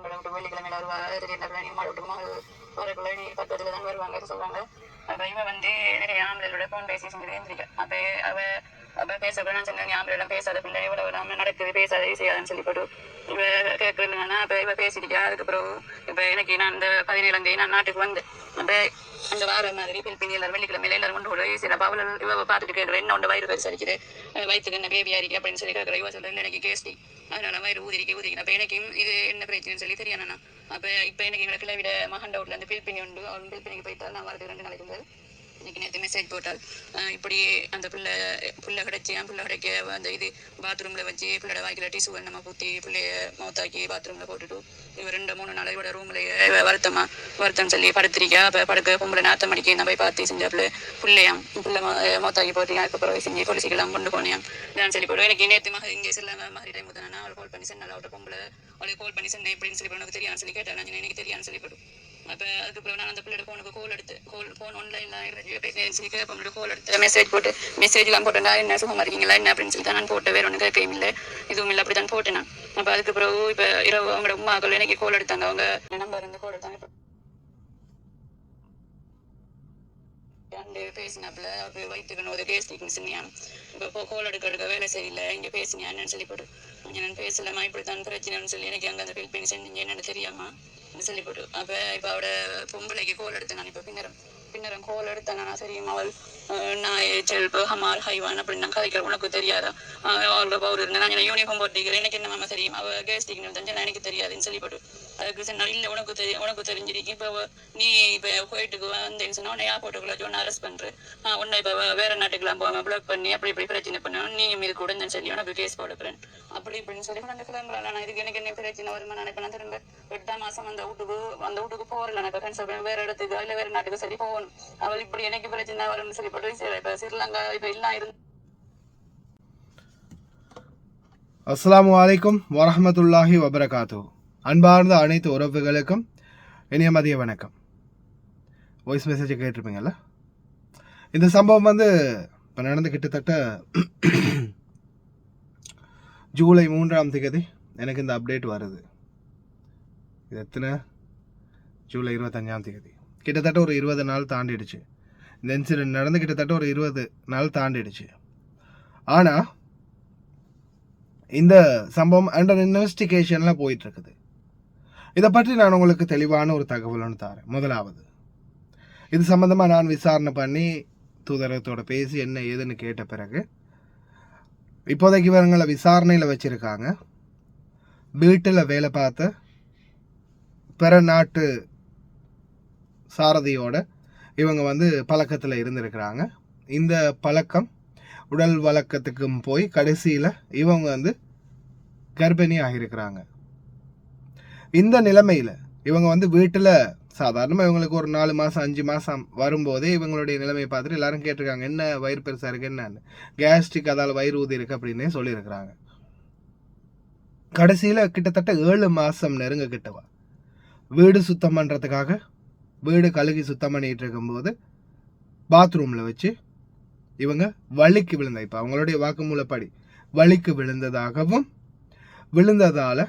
வெள்ளிக்கிழமையில வருவாங்க. திடீர்னு நீ மாடு விட்டு மகள் வரக்குள்ள நீ 10 தான் வருவாங்க சொல்லுவாங்க. அப்போ இவன் வந்து நிறைய ஆம்பளோட ஃபோன் பேசி செஞ்சு எழுந்திரிக்க. அப்போ பேசக்கூட நான் சொன்னேன், ஆம்பளெல்லாம் பேசாத பிள்ளை இவ்வளவு நம்ம நடக்குது பேசாத செய்யாதுன்னு சொல்லி போட்டு இப்போ கேட்கறதுனா அப்போ இவ பேசிருக்கா. அதுக்கப்புறம் இப்போ எனக்கு நான் இந்த 17 நான் நாட்டுக்கு வந்தேன். அப்போ அந்த வார மாதிரி பின் எல்லாரும் வெள்ளிக்கிழமையில எல்லாரும் கொண்டு கூட சில பவல் இவ பார்த்துட்டு கேட்குறேன், என்ன ஒன்று வயிறு பெருசாரிக்குது, வயிற்றுக்கு என்ன பேபியா இருக்கு அப்படின்னு சொல்லி கேட்குறேன். இவ சொல்றேன் எனக்கு கேஸ்டி, அதனால வயிறு ஊதிரிக்கு. அப்போ எனக்கும் இது என்ன பிரச்சனைன்னு சொல்லி தெரியாதுண்ணா. அப்போ இப்போ எனக்கு எங்களை கிளவிட மகன் டவுட்ல இருந்து பில்பினி உண்டு. அவன் பில்பினிக்கு போயிட்டால் நான் வரது 2 நாளைக்கு இருந்தது. இன்னைக்கு நேற்று மெசேஜ் போட்டால் இப்படி அந்த பிள்ளை கிடைச்சி என் பிள்ளை கிடைக்க அந்த இது பாத்ரூமில் வச்சு பிள்ளையோட வாய்க்கில் டிசு நம்ம ஊற்றி பிள்ளைய மௌத்தாக்கி பாத்ரூமில் போட்டுட்டு இவ 2-3 நாள் இவட ரூம்லேயே வருத்தம் சொல்லி படுத்திரிக்கா. அப்போ படுக்க பொம்பளை 4 மணிக்கு நான் போய் பார்த்து செஞ்ச பிள்ளை மௌத்தாக்கி போட்டீங்க. அதுக்கப்புறம் செஞ்சு பொலிசிக்கெல்லாம் கொண்டு போனேன் நான் சொல்லி போடுவேன். எனக்கு நேற்று இங்கே செல்ல மாதிரி டைம் தானே அவள் கால் பண்ணி சொன்னால அவட்ட பொம்பளை அவளுக்கு கால் பண்ணி சொன்னேன் இப்படின்னு சொல்லி உனக்கு தெரியான்னு சொல்லி கேட்டேன். நான் எனக்கு தெரியான்னு சொல்லி போடும். அப்போ அதுக்கப்புறம் நான் அந்த பிள்ளையோட ஃபோனுக்கு கால் எடுத்து ஃபோன் ஆன்லைனில் சொல்லி கேட்போம் கால் எடுத்து மெசேஜ்லாம் போட்டேன்டா, என்ன சுகமாக இருக்கீங்களா என்ன அப்படின்னு சொல்லி தான் நான் போட்டேன். வேறு ஒன்று கேட்கவும் இல்லை இதுவும் இல்லை, அப்படி தான் போட்டேன் நான். அப்போ அதுக்கப்புறம் இப்போ இரவு அவங்களோட உமாக்கள் எனக்கு கால் எடுத்தாங்க. அவங்க நம்பர் இருந்து கால் எடுத்தாங்க. பேசினாப்புல அப்போ வயிற்றுக்கணும் ஒரு கேஸ்டிக்னு சொன்னியான். இப்போ கால் எடுக்க வேலை சரியில்லை இங்கே பேசினியான்னு சொல்லி போட்டு நான் பேசலாமா இப்படி தான் பிரச்சனைன்னு சொல்லி எனக்கு அங்கே அந்த ஃபீல் பண்ணி செஞ்சீங்க என்னென்னு தெரியாமா சொல்லி போட்டு. அப்போ இப்போ அவட பொம்பளைக்கு கோல் எடுத்தேன் நான். இப்போ பின்னரம் கோல் எடுத்தேன் நான். சரி அவள் நான் செல்பு ஹமால் ஹைவான் அப்படின்னு நான் கதைக்கிறேன், உனக்கு தெரியாதா அவளோட பவுடர் இருந்தேன் நான் யூனிஃபார்ம் போட்டிருக்கிறேன், எனக்கு என்ன தெரியும் அவள் கேஸ்டிக்னு தெரிஞ்சு எனக்கு தெரியாதுன்னு சொல்லி போட்டு. அதுக்கு சொன்னால் இல்லை உனக்கு தெரிஞ்சிருக்கு. இப்போ நீ இப்போ குவைட்டுக்கு வந்தேன்னு சொன்னால் உன்னை ஏர்போர்ட்டுக்குள்ள வச்சு ஒன்று அரெஸ்ட் பண்ணுறேன், உன்னை இப்போ வேறு நாட்டுக்கெல்லாம் போகாமல் பிளாக் பண்ணி அப்படி இப்படி பிரச்சனை பண்ணணும், நீ மீது கூட சொல்லி உனக்கு கேஸ் போடுக்கிறேன் அப்படி இப்படின்னு சொல்லி நான் கிளம்புறேன். நான் இதுக்கு எனக்கு என்ன பிரச்சனை வருமா நினைப்பேன். திரும்ப 8ஆம் மாதம் அந்த வீட்டுக்கு போகல. நான் இப்போ வேறு இடத்துக்கு இல்லை வேறு நாட்டுக்கு சரி போகணும். அவள் இப்படி எனக்கு பிரச்சனை வரும்னு சொல்லி போட்டு இப்போ ஸ்ரீலங்கா இப்போ எல்லாம் இருந்து. அஸ்ஸலாமு அலைக்கும் வரஹ்மத்துல்லாஹி வபரகாத்துஹு. அன்பார்ந்த அனைத்து உறவுகளுக்கும் இனிய மதிய வணக்கம். வாய்ஸ் மெசேஜை கேட்டிருப்பீங்கள்ல. இந்த சம்பவம் வந்து இப்போ நடந்து கிட்டத்தட்ட ஜூலை 3ஆம் தேதி எனக்கு இந்த அப்டேட் வருது. இது எத்தனை? ஜூலை 25ஆம் தேதி. கிட்டத்தட்ட ஒரு 20 நாள் தாண்டிடுச்சு. இந்த இன்சிடென்ட் நடந்து கிட்டத்தட்ட ஒரு 20 நாள் தாண்டிடுச்சு. ஆனால் இந்த சம்பவம் அண்டர் இன்வெஸ்டிகேஷனில் போயிட்டுருக்குது. இதை பற்றி நான் உங்களுக்கு தெளிவான ஒரு தகவல் ஒன்று தரேன். முதலாவது, இது சம்மந்தமாக நான் விசாரணை பண்ணி தூதரகத்தோடு பேசி என்ன ஏதுன்னு கேட்ட பிறகு இப்போதைக்கு இவங்களை விசாரணையில் வச்சுருக்காங்க. வீட்டில் வேலை பார்த்த பிற நாட்டு சாரதியோட இவங்க வந்து பழக்கத்தில் இருந்திருக்கிறாங்க. இந்த பழக்கம் உடல் வழக்கத்துக்கும் போய் கடைசியில் இவங்க வந்து கர்ப்பிணி ஆகியிருக்கிறாங்க. இந்த நிலைமையில் இவங்க வந்து வீட்டில் சாதாரணமாக இவங்களுக்கு ஒரு 4 மாதம் 5 மாதம் வரும்போதே இவங்களுடைய நிலைமையை பார்த்துட்டு எல்லாரும் கேட்டிருக்காங்க, என்ன வயிறு பெருசாக இருக்குது, என்னன்னு கேஸ்ட்ரிக் அதால் வயிறு ஊதி இருக்குது அப்படின்னே சொல்லியிருக்கிறாங்க. கடைசியில் கிட்டத்தட்ட 7 மாதம் நெருங்க கிட்டவா வீடு சுத்தம் பண்ணுறதுக்காக வீடு கழுகி சுத்தம் பண்ணிகிட்டு இருக்கும்போது பாத்ரூமில் வச்சு இவங்க வலிக்கு விழுந்த, இப்போ அவங்களுடைய வாக்குமூலப்படி வலிக்கு விழுந்ததாகவும் விழுந்ததால்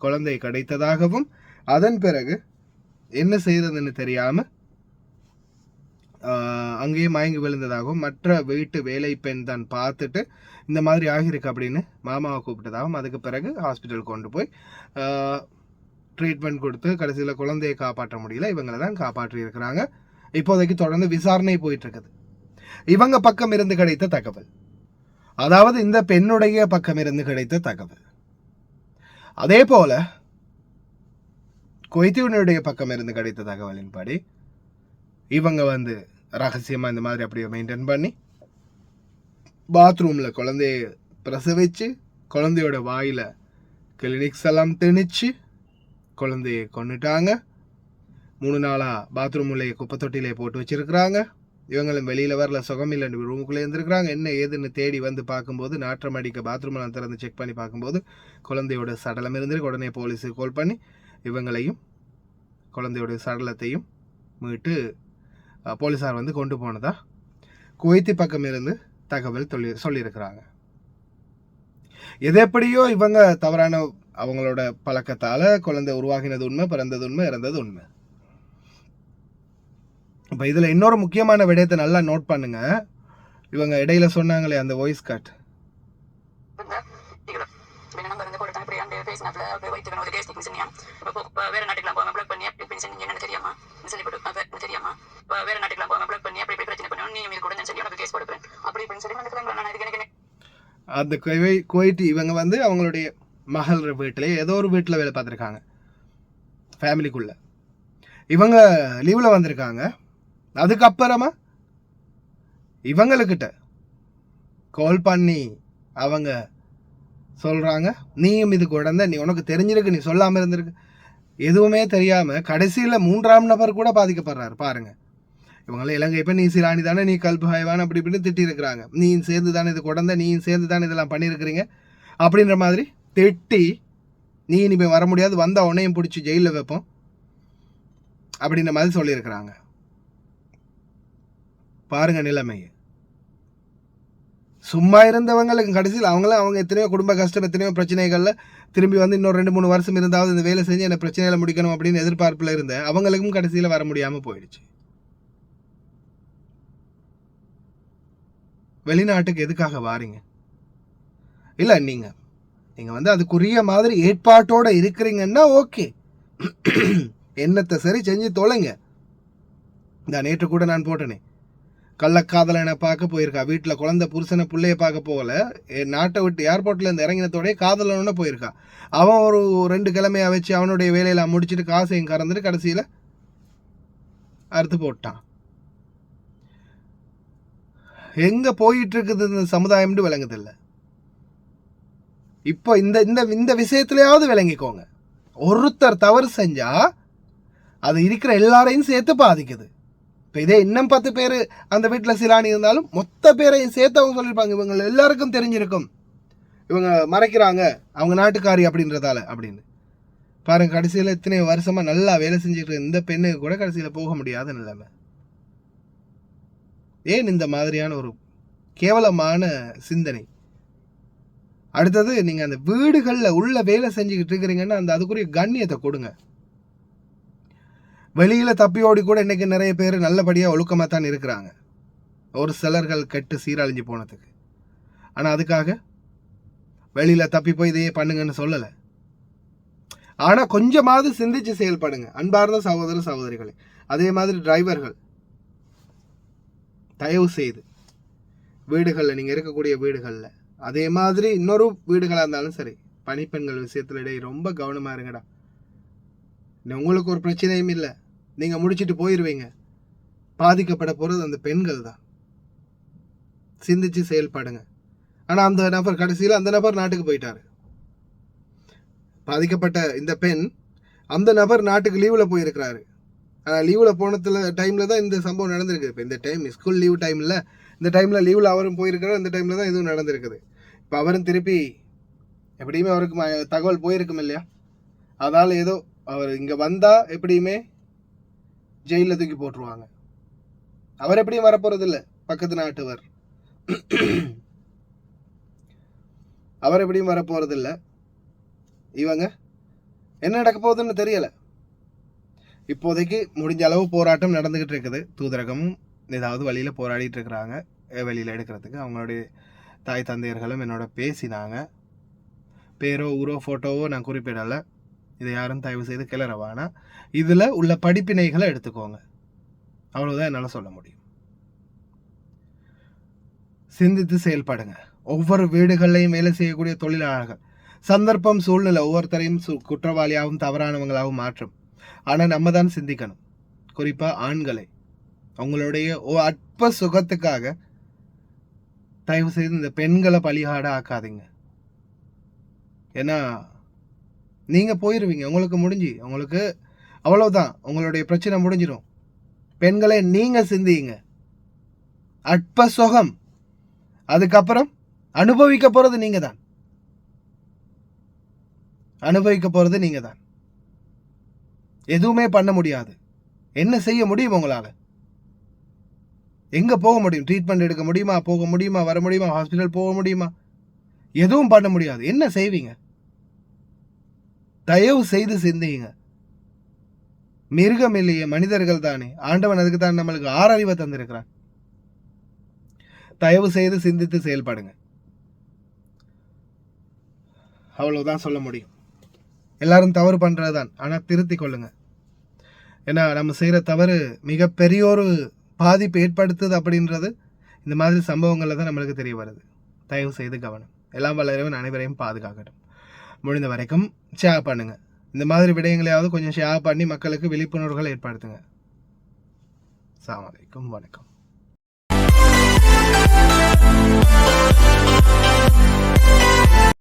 குழந்தை கிடைத்ததாகவும் அதன் பிறகு என்ன செய்ததுன்னு தெரியாமல் அங்கேயே மயங்கி விழுந்ததாகவும் மற்ற வீட்டு வேலை பெண் தான் பார்த்துட்டு இந்த மாதிரி ஆகியிருக்கு அப்படின்னு மாமாவை கூப்பிட்டதாகவும் அதுக்கு பிறகு ஹாஸ்பிட்டல் கொண்டு போய் ட்ரீட்மெண்ட் கொடுத்து கடைசியில் குழந்தையை காப்பாற்ற முடியல, இவங்களை தான் காப்பாற்றி இருக்கிறாங்க. இப்போதைக்கு தொடர்ந்து விசாரணை போயிட்டு இருக்குது. இவங்க பக்கம் இருந்து கிடைத்த தகவல், அதாவது இந்த பெண்ணுடைய பக்கம் இருந்து கிடைத்த தகவல். அதே போல குவைத்தினுடைய பக்கம் இருந்து கிடைத்த தகவலின்படி இவங்க வந்து ரகசியமாக இந்த மாதிரி அப்படியே மெயின்டைன் பண்ணி பாத்ரூமில் குழந்தைய பிரசவிச்சு குழந்தையோட வாயில் கிளினிக்ஸ் எல்லாம் திணிச்சு குழந்தைய கொண்டுட்டாங்க. 3 நாளாக பாத்ரூம் உள்ளே குப்பை தொட்டிலே போட்டு வச்சிருக்கிறாங்க. இவங்களும் வெளியில் வரல, சுகமில்லை, ரூமுக்குள்ளே இருந்திருக்கிறாங்க. என்ன ஏதுன்னு தேடி வந்து பார்க்கும்போது நாற்றம் அடிக்க பாத்ரூமெல்லாம் திறந்து செக் பண்ணி பார்க்கும்போது குழந்தையோட சடலம் இருந்திருக்கு. உடனே போலீஸுக்கு கால் பண்ணி இவங்களையும் குழந்தையோட சடலத்தையும் மீட்டு போலீஸார் வந்து கொண்டு போனதா குவைத்தி பக்கம் இருந்து தகவல் சொல்லியிருக்கிறாங்க. எது எப்படியோ இவங்க தவறான அவங்களோட பழக்கத்தால் குழந்தை உருவாகினது உண்மை, பிறந்தது உண்மை, இறந்தது உண்மை. இப்போ இதில் இன்னொரு முக்கியமான விடயத்தை நல்லா நோட் பண்ணுங்க. இவங்க இடையில சொன்னாங்களே அந்த வாய்ஸ் காட், வேற நாட்டுக்குலாம் போகாம பிளாக் பண்ணி அப்படி செஞ்சீங்க எனக்கு தெரியாமா சொல்லிவிட்டு தெரியாமா வேற நாட்டுக்குலாம் போகாம பிளாக் பண்ணி அப்படி பிரச்சனை பண்ணி நீ மீது கூட சொல்லி உனக்கு கேஸ் போடுறேன் அப்படி இப்படின்னு சொல்லி நான் இதுக்கு அந்த குவைட் இவங்க வந்து அவங்களுடைய மகள் வீட்டிலே ஏதோ ஒரு வீட்டில் வேலை பார்த்துருக்காங்க ஃபேமிலிக்குள்ள. இவங்க லீவில் வந்திருக்காங்க. அதுக்கப்புறமா இவங்களுக்கிட்ட கால் பண்ணி அவங்க சொல்கிறாங்க, நீயும் இது குழந்தை, நீ உனக்கு தெரிஞ்சிருக்கு, நீ சொல்லாமல் இருந்திருக்கு. எதுவுமே தெரியாமல் கடைசியில் 3ஆம் நபர் கூட பாதிக்கப்படுறாரு பாருங்கள். இவங்களாம் இலங்கை இப்போ நீ சிராணி தானே, நீ கல்பு ஹைவான் அப்படி இப்படின்னு திட்டிருக்கிறாங்க. நீயும் சேர்ந்து தானே இது குழந்தை, நீயும் சேர்ந்து தானே இதெல்லாம் பண்ணியிருக்கிறீங்க அப்படின்ற மாதிரி திட்டி, நீ இனிமே வர முடியாது, வந்தால் உன்னையும் பிடிச்சி ஜெயிலில் வைப்போம் அப்படின்ற மாதிரி சொல்லியிருக்கிறாங்க. பாருங்க நிலைமையை. சும்மா இருந்தவங்களுக்கு கடைசியில் அவங்க எத்தனையோ குடும்ப கஷ்டம், எத்தனையோ பிரச்சனைகளில் திரும்பி வந்து இன்னொரு 2-3 வருஷம் இருந்தாவது இந்த வேலை செஞ்சு என்ன பிரச்சனைகளை முடிக்கணும் அப்படின்னு எதிர்பார்ப்பில் இருந்த அவங்களுக்கும் கடைசியில் வர முடியாமல் போயிடுச்சு. வெளிநாட்டுக்கு எதுக்காக வாரீங்க? இல்லை, நீங்கள் வந்து அதுக்குரிய மாதிரி ஏற்பாட்டோடு இருக்கிறீங்கன்னா ஓகே, என்னத்தை சரி செஞ்சு தொலைங்க. இந்த நேற்று கூட நான் போட்டேனே, கள்ளக்காதலனை பார்க்க போயிருக்கா, வீட்டில் குழந்தை புருஷனை பிள்ளைய பார்க்க போகல, நாட்டை விட்டு ஏர்போர்ட்டில் இருந்து இறங்கினத்தோடய காதலனோட போயிருக்கா. அவன் ஒரு 2 கிழமையாக வச்சு அவனுடைய வேலையெல்லாம் முடிச்சுட்டு காசையும் கறந்துட்டு கடைசியில் அறுத்து போட்டான். எங்கே போயிட்டு இருக்குது இந்த சமுதாயம்னு விளங்குதில்லை. இப்போ இந்த விஷயத்துலையாவது விளங்கிக்கோங்க. ஒருத்தர் தவறு செஞ்சா அது இருக்கிற எல்லாரையும் சேர்த்து பாதிக்குது. இப்போ இதே இன்னும் 10 பேர் அந்த வீட்டில் சிலானி இருந்தாலும் மொத்த பேரையும் சேர்த்து அவங்க சொல்லியிருப்பாங்க, இவங்க எல்லாருக்கும் தெரிஞ்சிருக்கும் இவங்க மறைக்கிறாங்க அவங்க நாட்டுக்காரி அப்படின்றதால அப்படின்னு. பாருங்க, கடைசியில் இத்தனை வருஷமாக நல்லா வேலை செஞ்சுட்டு இந்த பெண்ணுக்கு கூட கடைசியில் போக முடியாத நிலைமை. ஏன் இந்த மாதிரியான ஒரு கேவலமான சிந்தனை? அடுத்தது, நீங்கள் அந்த வீடுகளில் உள்ள வேலை செஞ்சுக்கிட்டு இருக்கிறீங்கன்னா அந்த அதுக்குரிய கண்ணியத்தை கொடுங்க. வெளியில் தப்பி ஓடி கூட இன்றைக்கி நிறைய பேர் நல்லபடியாக ஒழுக்கமாக தான் இருக்கிறாங்க, ஒரு சிலர்கள் கெட்டு சீரழிஞ்சு போனதுக்கு. ஆனால் அதுக்காக வெளியில் தப்பி போய் இதையே பண்ணுங்கன்னு சொல்லலை. ஆனால் கொஞ்சமாவது சிந்திச்சு செயல்படுங்க அன்பார்ந்த சகோதர சகோதரிகளே. அதே மாதிரி டிரைவர்கள், தயவு செய்து வீடுகளில், நீங்கள் இருக்கக்கூடிய வீடுகளில், அதே மாதிரி இன்னொரு வீடுகளாக இருந்தாலும் சரி, பணிப்பெண்கள் விஷயத்தில் இடையே ரொம்ப கவனமாக இருங்கடா. உங்களுக்கு ஒரு பிரச்சனையும் இல்லை, நீங்கள் முடிச்சுட்டு போயிடுவீங்க. பாதிக்கப்பட போகிறது அந்த பெண்கள் தான். சிந்திச்சு செயல்படுங்க. ஆனால் அந்த நபர் கடைசியில் அந்த நபர் நாட்டுக்கு போயிட்டார். பாதிக்கப்பட்ட இந்த பெண், அந்த நபர் நாட்டுக்கு லீவில் போயிருக்கிறாரு. ஆனால் லீவில் போனதில் டைமில் தான் இந்த சம்பவம் நடந்திருக்கு. இப்போ இந்த டைம் ஸ்கூல் லீவ் டைமில், இந்த டைமில் லீவில் அவரும் போயிருக்கிறார், இந்த டைமில் தான் இதுவும் நடந்திருக்குது. இப்போ அவரும் திருப்பி எப்படியுமே அவருக்கு தகவல் போயிருக்கும் இல்லையா, அதனால் ஏதோ அவர் இங்கே வந்தால் எப்படியுமே ஜெயிலில் தூக்கி போட்டுருவாங்க. அவர் எப்படியும் வரப்போகிறது இல்லை, பக்கத்து நாட்டவர், அவர் எப்படியும் வரப்போகிறது இல்லை. இவங்க என்ன நடக்க போகுதுன்னு தெரியலை. இப்போதைக்கு முடிஞ்ச அளவு போராட்டம் நடந்துக்கிட்டு இருக்குது. தூதரகமும் ஏதாவது வழியில் போராடிட்டு இருக்கிறாங்க வெளியில் எடுக்கிறதுக்கு. அவங்களுடைய தாய் தந்தையர்களும் என்னோட பேசினாங்க. பேரோ ஊரோ ஃபோட்டோவோ நான் குறிப்பிடலை. இதை யாரும் தயவு செய்து கிளறவானா. இதில் உள்ள படிப்பினைகளை எடுத்துக்கோங்க, அவ்வளோதான் என்னால் சொல்ல முடியும். சிந்தித்து செயல்படுங்க. ஒவ்வொரு வீடுகள்லையும் வேலை செய்யக்கூடிய தொழிலாளர்கள், சந்தர்ப்பம் சூழ்நிலை ஒவ்வொருத்தரையும் குற்றவாளியாகவும் தவறானவங்களாகவும் மாற்றும். ஆனால் நம்ம தான் சிந்திக்கணும். குறிப்பாக ஆண்களை, அவங்களுடைய அற்ப சுகத்துக்காக தயவு செய்து இந்த பெண்களை பலிகாட ஆக்காதீங்க. ஏன்னா நீங்கள் போயிடுவீங்க, உங்களுக்கு முடிஞ்சு, உங்களுக்கு அவ்வளோதான், உங்களுடைய பிரச்சனை முடிஞ்சிடும். பெண்களை நீங்கள் சிந்திங்க. அற்ப சுகம், அதுக்கப்புறம் அனுபவிக்க போகிறது நீங்கள் தான். அனுபவிக்க போகிறது நீங்கள் தான். எதுவுமே பண்ண முடியாது. என்ன செய்ய முடியும் உங்களால்? எங்கே போக முடியும்? ட்ரீட்மெண்ட் எடுக்க முடியுமா? போக முடியுமா? வர முடியுமா? ஹாஸ்பிட்டல் போக முடியுமா? எதுவும் பண்ண முடியாது. என்ன செய்வீங்க? தயவு செய்து சிந்தியுங்க. மிருகம் இல்லையே, மனிதர்கள் தானே. ஆண்டவன் அதுக்கு தான் நம்மளுக்கு 6 அறிவை தந்திருக்கிறான். தயவு செய்து சிந்தித்து செயல்படுங்க. அவ்வளவுதான் சொல்ல முடியும். எல்லாரும் தவறு பண்றதுதான், ஆனா திருத்தி கொள்ளுங்க. ஏன்னா நம்ம செய்யற தவறு மிகப்பெரிய ஒரு பாதிப்பு ஏற்படுத்துது அப்படின்றது இந்த மாதிரி சம்பவங்கள்ல தான் நம்மளுக்கு தெரிய வருது. தயவு செய்து கவனம். எல்லாம் வல்ல இறைவன் அனைவரையும் பாதுகாக்கட்டும். முடிந்த வரைக்கும் ஷேர் பண்ணுங்க. இந்த மாதிரி விடயங்களையாவது கொஞ்சம் ஷேர் பண்ணி மக்களுக்கு விழிப்புணர்வுகள் ஏற்படுத்துங்க. அஸ்ஸலாமு அலைக்கும், வணக்கம்.